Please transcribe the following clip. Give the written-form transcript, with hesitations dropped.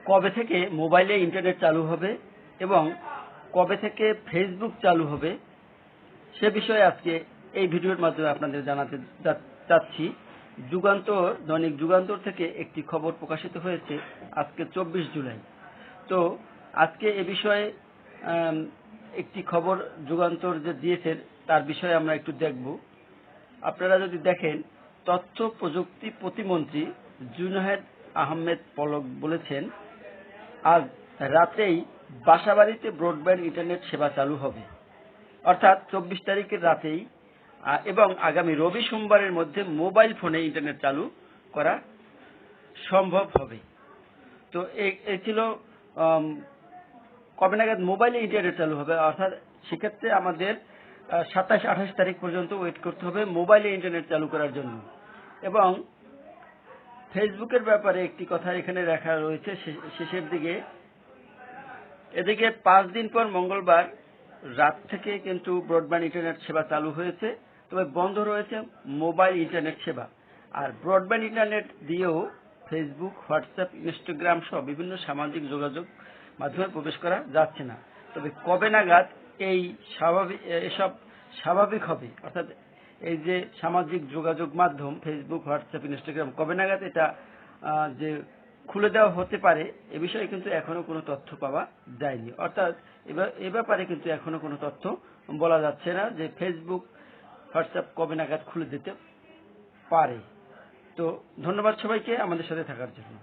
কবে থেকে মোবাইলে ইন্টারনেট চালু হবে এবং কবে থেকে ফেসবুক চালু হবে সে বিষয়ে আজকে এই ভিডিওর মাধ্যমে আপনাদের জানাতে চাচ্ছি। যুগান্তর, দৈনিক যুগান্তর থেকে একটি খবর প্রকাশিত হয়েছে আজকে 24 জুলাই। তো আজকে এ বিষয়ে একটি খবর যুগান্তর যে দিয়েছে তার বিষয়ে আমরা একটু দেখব। আপনারা যদি দেখেন, তথ্য প্রযুক্তি প্রতিমন্ত্রী জুনায়েদ আহমেদ পলক বলেছেন, আজ রাতেই বাসাবাড়িতে ব্রডব্যান্ড ইন্টারনেট সেবা চালু হবে, অর্থাৎ 24 তারিখের রাতেই, এবং আগামী রবি সোমবারের মধ্যে মোবাইল ফোনে ইন্টারনেট চালু করা সম্ভব হবে। তো এই ছিল কবে নাগাদ মোবাইলে ইন্টারনেট চালু হবে, অর্থাৎ সেক্ষেত্রে আমাদের 27-28 তারিখ পর্যন্ত ওয়েট করতে হবে মোবাইলে ইন্টারনেট চালু করার জন্য। এবং ফেসবুকের ব্যাপারে একটি কথা এখানে লেখা রয়েছে শেষের দিকে, এদিকে 5 দিন পর মঙ্গলবার রাত থেকে কিন্তু ব্রডব্যান্ড ইন্টারনেট সেবা চালু হয়েছে, তবে বন্ধ রয়েছে মোবাইল ইন্টারনেট সেবা। আর ব্রডব্যান্ড ইন্টারনেট দিয়েও ফেসবুক, হোয়াটসঅ্যাপ, ইনস্টাগ্রাম সহ বিভিন্ন সামাজিক যোগাযোগ মাধ্যমে প্রবেশ করা যাচ্ছে না। তবে কবে নাগাদ এসব স্বাভাবিক হবে, অর্থাৎ এই যে সামাজিক যোগাযোগ মাধ্যম ফেসবুক, হোয়াটসঅ্যাপ, ইনস্টাগ্রাম কবে নাগাদ এটা যে খুলে দেওয়া হতে পারে এ বিষয়ে কিন্তু এখনো কোনো তথ্য পাওয়া যায়নি। অর্থাৎ এ ব্যাপারে কিন্তু এখনো কোনো তথ্য বলা যাচ্ছে না যে ফেসবুক, হোয়াটসঅ্যাপ কবে নাগাদ খুলে দিতে পারে। তো ধন্যবাদ সবাইকে আমাদের সাথে থাকার জন্য।